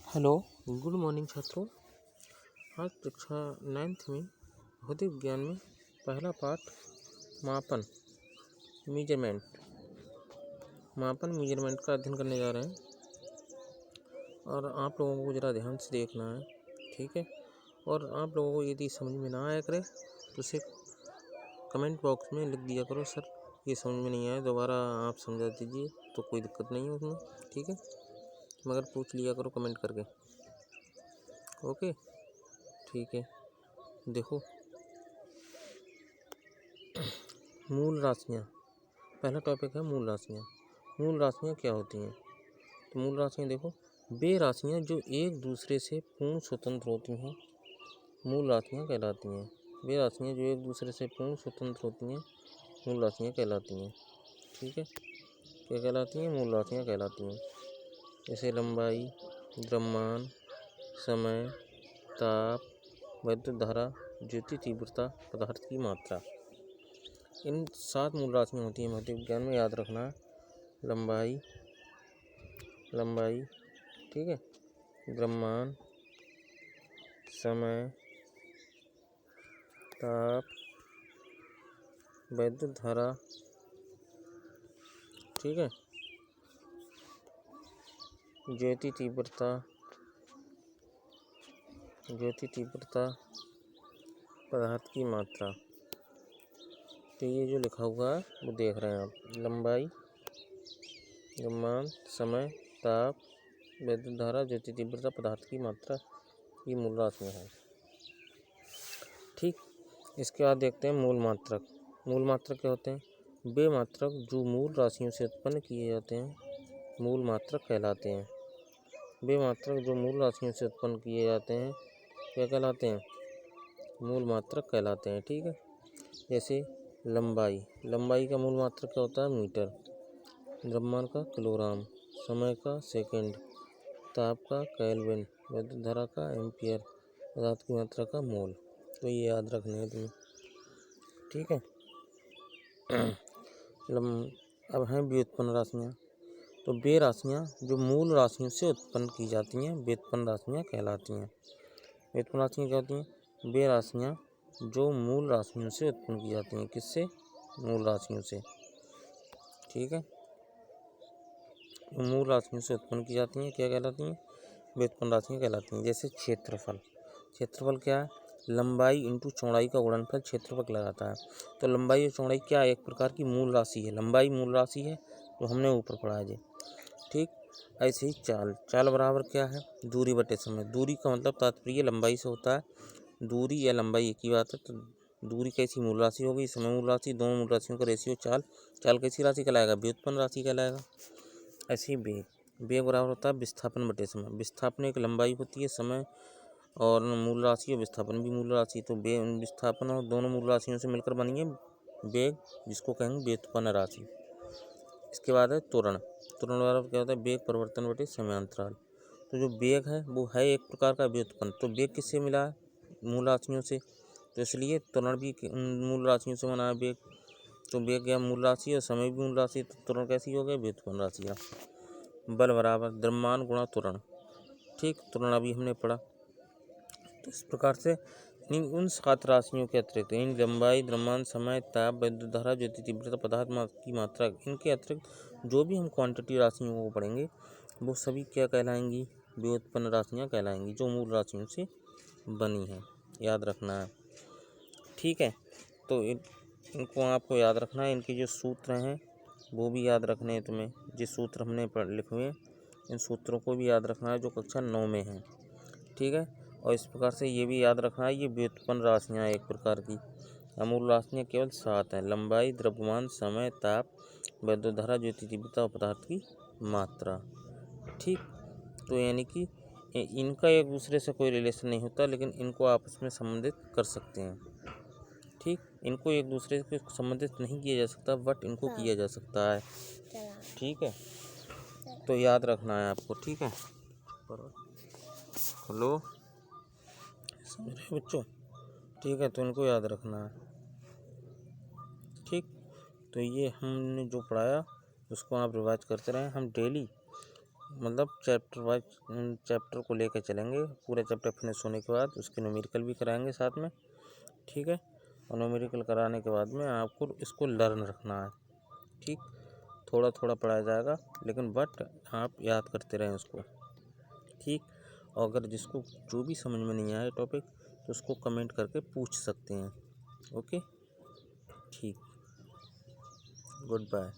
Hello, good morning छात्रों। आज कक्षा 9th में भौतिक विज्ञान में पहला पाठ मापन मेजरमेंट का अध्ययन करने जा रहे हैं और आप लोगों को ज़रा ध्यान से देखना है, ठीक है। और आप लोगों को यदि समझ में ना आया करे तो उसे कमेंट बॉक्स में लिख दिया करो, सर ये समझ में नहीं आया, दोबारा आप समझा दीजिए, तो कोई दिक्कत नहीं है उसमें, ठीक है। मगर पूछ लिया करो कमेंट करके, ओके, ठीक है। देखो, मूल राशियाँ, पहला टॉपिक है मूल राशियाँ। मूल राशियाँ क्या होती हैं? तो मूल राशियाँ देखो, वे राशियाँ जो एक दूसरे से पूर्ण स्वतंत्र होती हैं मूल राशियाँ कहलाती हैं। वे राशियाँ जो एक दूसरे से पूर्ण स्वतंत्र होती हैं मूल राशियाँ कहलाती हैं, ठीक है। क्या कहलाती हैं? मूल राशियाँ कहलाती हैं। जैसे लंबाई, द्रव्यमान, समय, ताप, वैद्युत धारा, ज्योति तीव्रता, पदार्थ की मात्रा, इन 7 मूल राशियाँ होती हैं भौतिक विज्ञान में, याद रखना है। लंबाई, ठीक है, द्रव्यमान, समय, ताप, वैद्युत धारा, ठीक है, ज्योति तीव्रता, पदार्थ की मात्रा। तो ये जो लिखा हुआ है वो देख रहे हैं आप, लंबाई, द्रव्यमान, समय, ताप, वैद्युत धारा, ज्योति तीव्रता, पदार्थ की मात्रा, ये मूल राशियाँ हैं, ठीक। इसके बाद देखते हैं मूल मात्रक। मूल मात्रक क्या होते हैं? वे मात्रक जो मूल राशियों से उत्पन्न किए जाते हैं मूल मात्रक कहलाते हैं। वे मात्रक जो मूल राशियों से उत्पन्न किए जाते हैं क्या कहलाते हैं? मूल मात्रक कहलाते हैं, ठीक है। जैसे लंबाई का मूल मात्रक क्या होता है? मीटर। द्रव्यमान का किलोग्राम, समय का सेकंड, ताप का केल्विन, वैद्युत धारा का एम्पियर, पदार्थ की मात्रा का मोल। तो ये याद रखने हैं तुम्हें, ठीक है। अब हैं व्युत्पन्न राशियाँ। तो वे राशियाँ जो मूल राशियों से उत्पन्न की जाती हैं व्युत्पन्न राशियाँ कहलाती हैं। व्युत्पन्न राशियाँ क्या होती हैं? वे राशियाँ जो मूल राशियों से उत्पन्न की जाती हैं। किससे? मूल राशियों से, ठीक है। मूल राशियों से उत्पन्न की जाती हैं क्या कहलाती हैं? व्युत्पन्न राशियाँ कहलाती हैं। जैसे क्षेत्रफल क्या है? लंबाई इंटू चौड़ाई का गुणनफल क्षेत्रफल कहलाता है। तो लंबाई और चौड़ाई क्या है? एक प्रकार की मूल राशि है। लंबाई मूल राशि है, तो हमने ऊपर पढ़ा है, ठीक। ऐसे ही चाल बराबर क्या है? दूरी बटे समय। दूरी का मतलब तात्पर्य लंबाई से होता है। दूरी या लंबाई एक ही बात है। तो दूरी कैसी मूल राशि हो गई? समय मूल राशि, दोनों मूल राशियों का रेशियो चाल कैसी राशि कहलाएगा? व्युत्पन्न राशि कहलाएगा। ऐसे ही वेग बराबर होता है विस्थापन बटे समय। विस्थापन एक लंबाई होती है, समय और मूल राशि, और विस्थापन भी मूल राशि। तो विस्थापन और दोनों मूल राशियों से मिलकर बनी है वेग, जिसको कहेंगे व्युत्पन्न राशि। इसके बाद है त्वरण बराबर क्या होता है? वेग परिवर्तन बटे समयांतराल। तो जो वेग है वो है एक प्रकार का व्युत्पन्न। तो वेग किससे मिला है? मूल राशियों से। तो इसलिए त्वरण भी मूल राशियों से बना है वेग। तो वेग क्या मूल राशि और समय भी मूल राशि, तो त्वरण कैसी हो गया? व्युत्पन्न राशियाँ। बल बराबर द्रव्यमान गुणा त्वरण, ठीक। त्वरण अभी हमने पढ़ा। तो इस प्रकार से उन 7 राशियों के अतिरिक्त इन लंबाई, द्रव्यमान, समय, ताप, वैद्युत धारा, ज्योति तीव्रता, पदार्थ की मात्रा, इनके अतिरिक्त जो भी हम क्वांटिटी राशियों को पढ़ेंगे वो सभी क्या कहलाएंगी? व्युत्पन्न राशियाँ कहलाएंगी, जो मूल राशियों से बनी हैं। याद रखना है, ठीक है। तो इनको आपको याद रखना है। इनके जो सूत्र हैं वो भी याद रखने हैं तुम्हें। जिस सूत्र हमने लिखे हुए इन सूत्रों को भी याद रखना है जो कक्षा 9 में है, ठीक है। और इस प्रकार से ये भी याद रखना है, ये व्युत्पन्न राशियाँ एक प्रकार की। मूल राशियाँ केवल 7 हैं: लंबाई, द्रव्यमान, समय, ताप, वैद्युत धारा, ज्योति तीव्रता और पदार्थ की मात्रा, ठीक। तो यानी कि इनका एक दूसरे से कोई रिलेशन नहीं होता, लेकिन इनको आपस में संबंधित कर सकते हैं, ठीक। इनको एक दूसरे से संबंधित नहीं किया जा सकता, बट इनको किया जा सकता है, ठीक है। तो याद रखना है आपको, ठीक है। हेलो, समझ रहे बच्चों? ठीक है, तो इनको याद रखना है, ठीक। तो ये हमने जो पढ़ाया उसको आप रिवाइज करते रहें। हम डेली मतलब चैप्टर वाइज चैप्टर को लेकर चलेंगे। पूरा चैप्टर फिनिश होने के बाद उसके न्यूमेरिकल भी कराएंगे साथ में, ठीक है। और न्यूमेरिकल कराने के बाद में आपको इसको लर्न रखना है, ठीक। थोड़ा थोड़ा पढ़ाया जाएगा लेकिन बट आप याद करते रहें उसको, ठीक। और अगर जिसको जो भी समझ में नहीं आए टॉपिक तो उसको कमेंट करके पूछ सकते हैं। ओके, ठीक। Good bye.